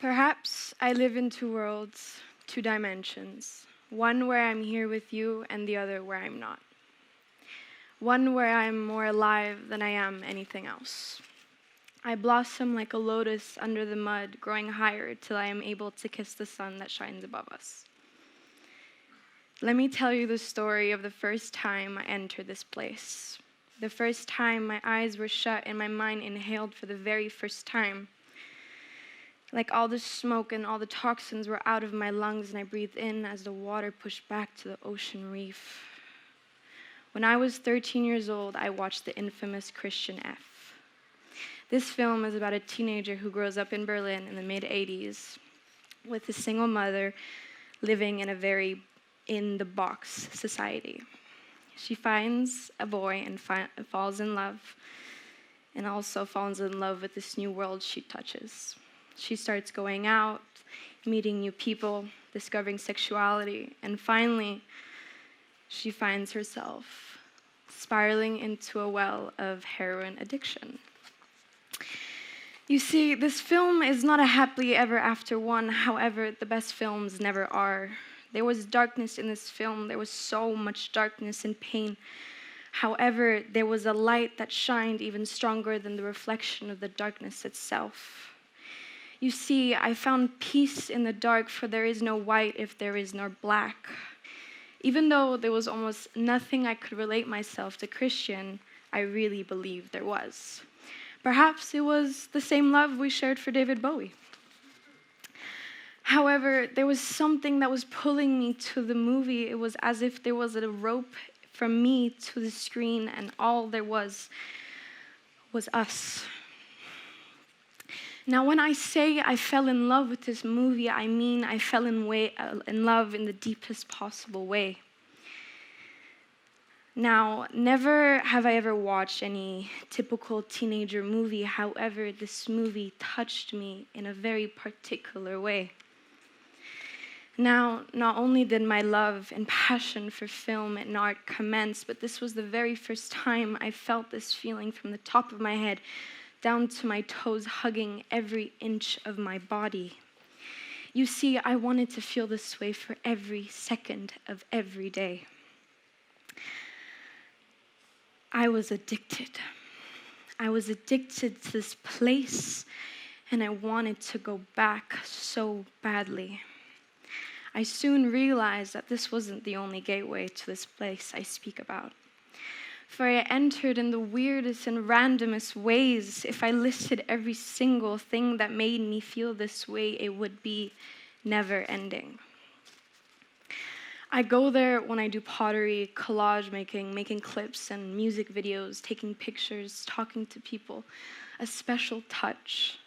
Perhaps I live in two worlds, two dimensions. One where I'm here with you and the other where I'm not. One where I'm more alive than I am anything else. I blossom like a lotus under the mud, growing higher till I am able to kiss the sun that shines above us. Let me tell you the story of the first time I entered this place. The first time my eyes were shut and my mind inhaled for the very first time. Like all the smoke and all the toxins were out of my lungs and I breathed in as the water pushed back to the ocean reef. When I was 13 years old, I watched the infamous Christian F. This film is about a teenager who grows up in Berlin in the mid-'80s with a single mother living in a very in-the-box society. She finds a boy and falls in love, and also falls in love with this new world she touches. She starts going out, meeting new people, discovering sexuality, and finally, she finds herself spiraling into a well of heroin addiction. You see, this film is not a happily ever after one. However, the best films never are. There was darkness in this film. There was so much darkness and pain. However, there was a light that shined even stronger than the reflection of the darkness itself. You see, I found peace in the dark, for there is no white if there is no black. Even though there was almost nothing I could relate myself to Christian, I really believed there was. Perhaps it was the same love we shared for David Bowie. However, there was something that was pulling me to the movie. It was as if there was a rope from me to the screen, and all there was us. Now, when I say I fell in love with this movie, I mean I fell in love in the deepest possible way. Now, never have I ever watched any typical teenager movie. However, this movie touched me in a very particular way. Now, not only did my love and passion for film and art commence, but this was the very first time I felt this feeling from the top of my head down to my toes, hugging every inch of my body. You see, I wanted to feel this way for every second of every day. I was addicted. I was addicted to this place, and I wanted to go back so badly. I soon realized that this wasn't the only gateway to this place I speak about. For I entered in the weirdest and randomest ways. If I listed every single thing that made me feel this way, it would be never ending. I go there when I do pottery, collage making clips and music videos, taking pictures, talking to people, a special touch.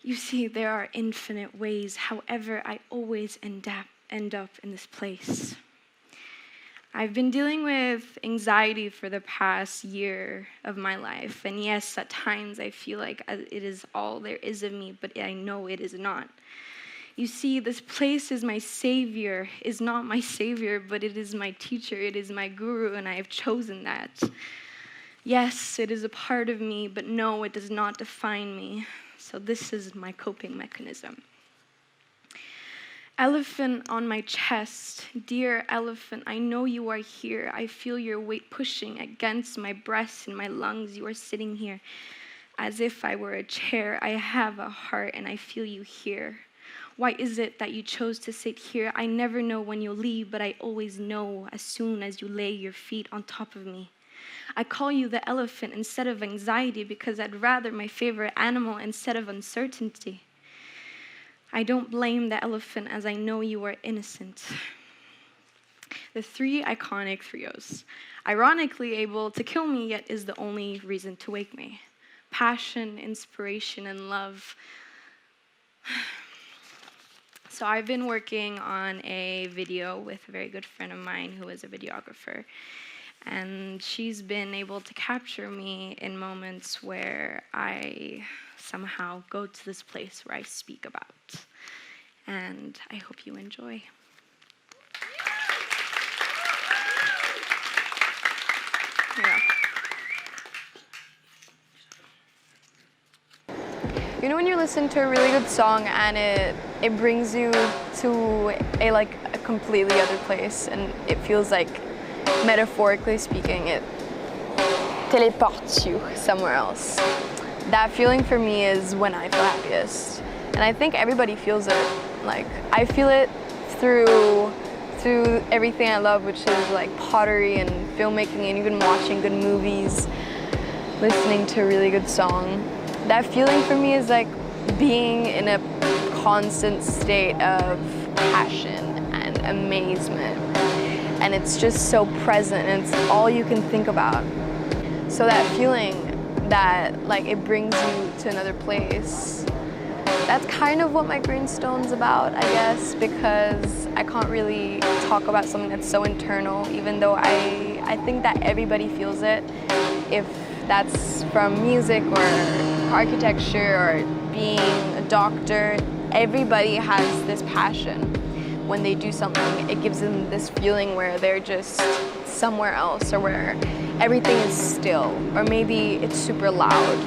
You see, there are infinite ways. However, I always end up in this place. I've been dealing with anxiety for the past year of my life. And yes, at times I feel like it is all there is of me, but I know it is not. You see, this place is my savior, is not my savior, but it is my teacher, it is my guru, and I have chosen that. Yes, it is a part of me, but no, it does not define me. So this is my coping mechanism. Elephant on my chest, dear elephant, I know you are here. I feel your weight pushing against my breast and my lungs. You are sitting here as if I were a chair. I have a heart and I feel you here. Why is it that you chose to sit here? I never know when you'll leave, but I always know as soon as you lay your feet on top of me. I call you the elephant instead of anxiety because I'd rather my favorite animal instead of uncertainty. I don't blame the elephant as I know you are innocent. The three iconic trios, ironically able to kill me yet is the only reason to wake me. Passion, inspiration, and love. So I've been working on a video with a very good friend of mine who is a videographer. And she's been able to capture me in moments where I somehow go to this place where I speak about. And I hope you enjoy. Here you go. You know when you listen to a really good song and it brings you to a completely other place, and it feels like, metaphorically speaking, it teleports you somewhere else. That feeling for me is when I feel happiest. And I think everybody feels it. Like, I feel it through everything I love, which is like pottery and filmmaking and even watching good movies, listening to a really good song. That feeling for me is like being in a constant state of passion and amazement. And it's just so present, and it's all you can think about. So that feeling that like it brings you to another place, that's kind of what my Greenstone's about, I guess, because I can't really talk about something that's so internal, even though I think that everybody feels it. If that's from music or architecture or being a doctor, everybody has this passion. When they do something, it gives them this feeling where they're just somewhere else, or where everything is still, or maybe it's super loud.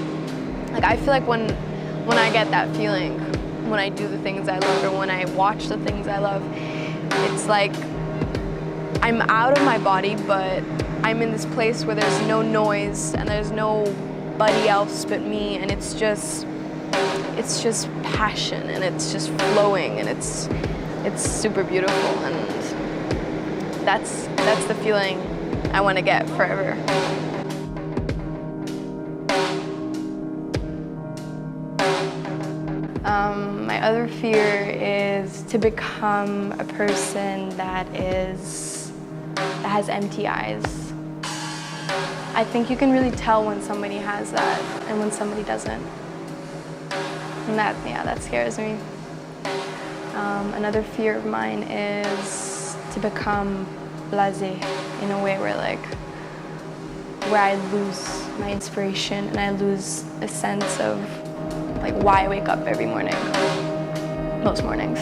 Like, I feel like when I get that feeling, when I do the things I love, or when I watch the things I love, it's like I'm out of my body, but I'm in this place where there's no noise and there's nobody else but me, and it's just passion, and it's just flowing, and it's super beautiful, and that's the feeling I want to get forever. My other fear is to become a person that has empty eyes. I think you can really tell when somebody has that and when somebody doesn't. And that scares me. Another fear of mine is to become blasé, in a way where I lose my inspiration and I lose a sense of like why I wake up every morning, most mornings.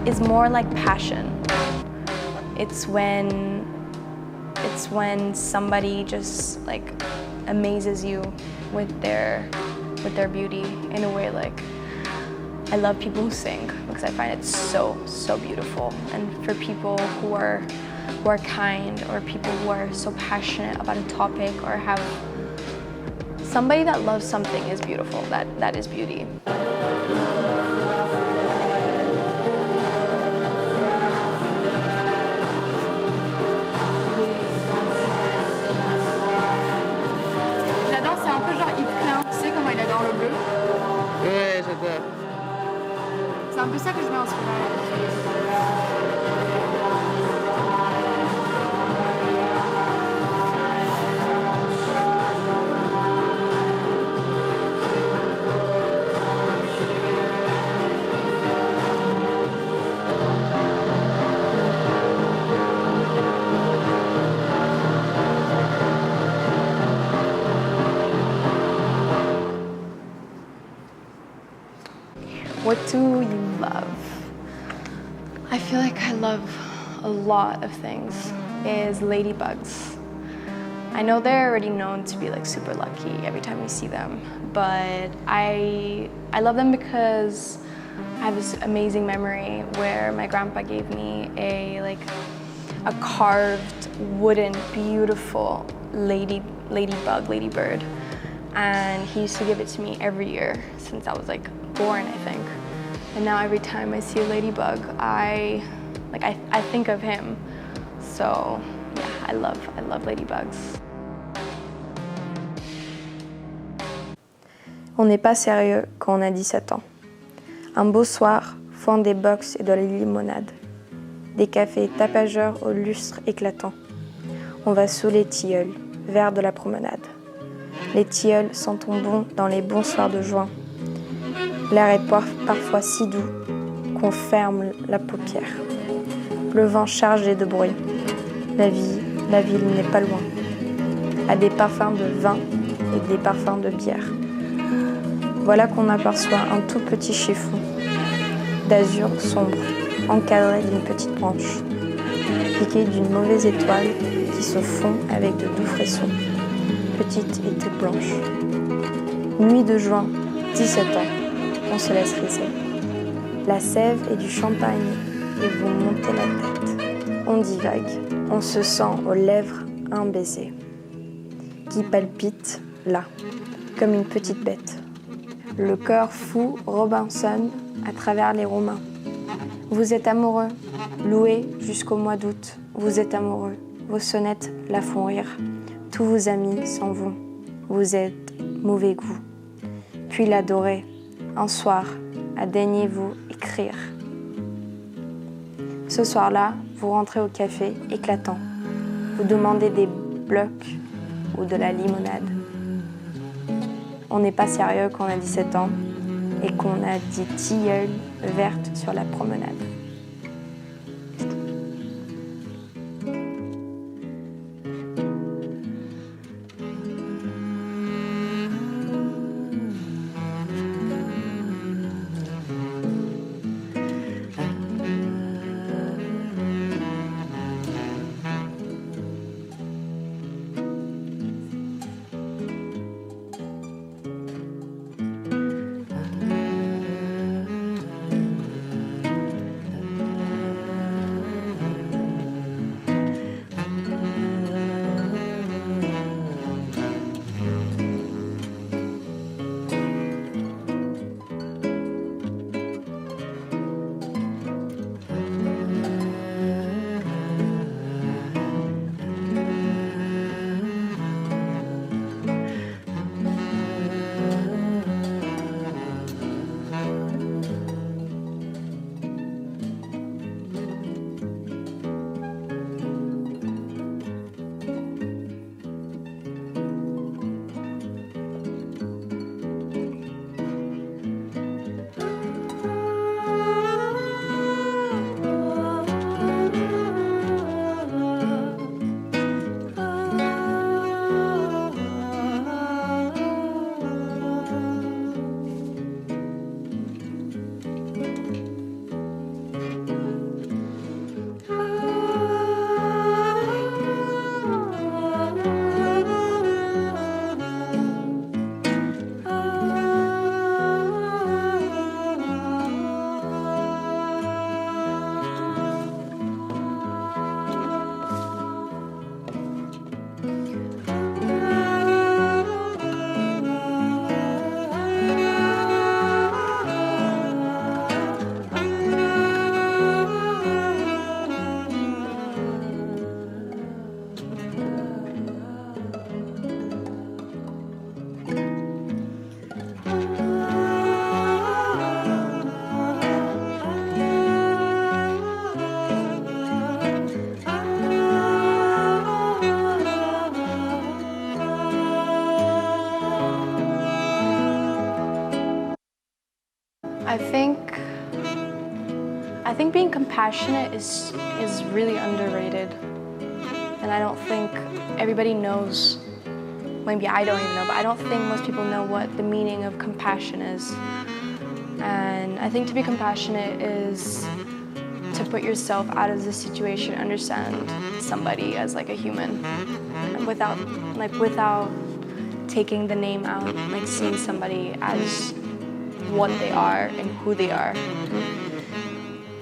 Is more like passion. It's when somebody just like amazes you with their beauty, in a way. Like, I love people who sing because I find it so beautiful. And for people who are kind, or people who are so passionate about a topic, or have somebody that loves something, is beautiful. That is beauty. Ouais, j'adore. C'est un peu ça que je mets en ce moment. What do you love? I feel like I love a lot of things. Is ladybugs. I know they're already known to be like super lucky every time we see them, but I love them because I have this amazing memory where my grandpa gave me a carved wooden beautiful ladybird, and he used to give it to me every year since I was like born, I think. And now every time I see a ladybug, I think of him. So yeah, I love ladybugs. On n'est pas sérieux quand on a 17 ans. Un beau soir, font des box et de la limonade. Des cafés tapageurs au lustre éclatant. On va sous les tilleuls, vers de la promenade. Les tilleuls sentent bon dans les bons soirs de juin. L'air est parfois si doux qu'on ferme la paupière. Le vent chargé de bruit. La ville n'est pas loin. A des parfums de vin et des parfums de bière. Voilà qu'on aperçoit un tout petit chiffon d'azur sombre, encadré d'une petite branche, piqué d'une mauvaise étoile qui se fond avec de doux frissons, petite et toute blanche. Nuit de juin, 17 ans, on se laisse riser. La sève et du champagne et vous montez la tête. On divague, on se sent aux lèvres un baiser qui palpite là, comme une petite bête. Le cœur fou Robinson à travers les Romains. Vous êtes amoureux, loué jusqu'au mois d'août. Vous êtes amoureux, vos sonnettes la font rire. Tous vos amis s'en vont, vous êtes mauvais goût. Puis l'adorer, un soir, à daignez-vous écrire. Ce soir-là, vous rentrez au café éclatant. Vous demandez des blocs ou de la limonade. On n'est pas sérieux quand on a 17 ans et qu'on a des tilleuls vertes sur la promenade. I think being compassionate is really underrated, and I don't think everybody knows. Maybe I don't even know, but I don't think most people know what the meaning of compassion is. And I think to be compassionate is to put yourself out of the situation, understand somebody as like a human, and without taking the name out, like seeing somebody as what they are and who they are.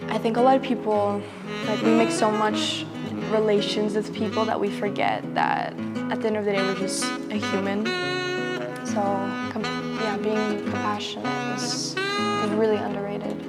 I think a lot of people, like we make so much relations with people that we forget that at the end of the day we're just a human. So yeah, being compassionate is really underrated.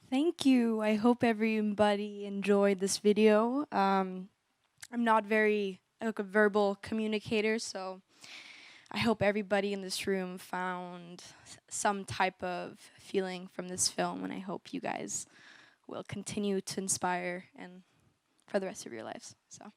Thank you. I hope everybody enjoyed this video. I'm not very like a verbal communicator, so I hope everybody in this room found some type of feeling from this film, and I hope you guys will continue to inspire and for the rest of your lives. So.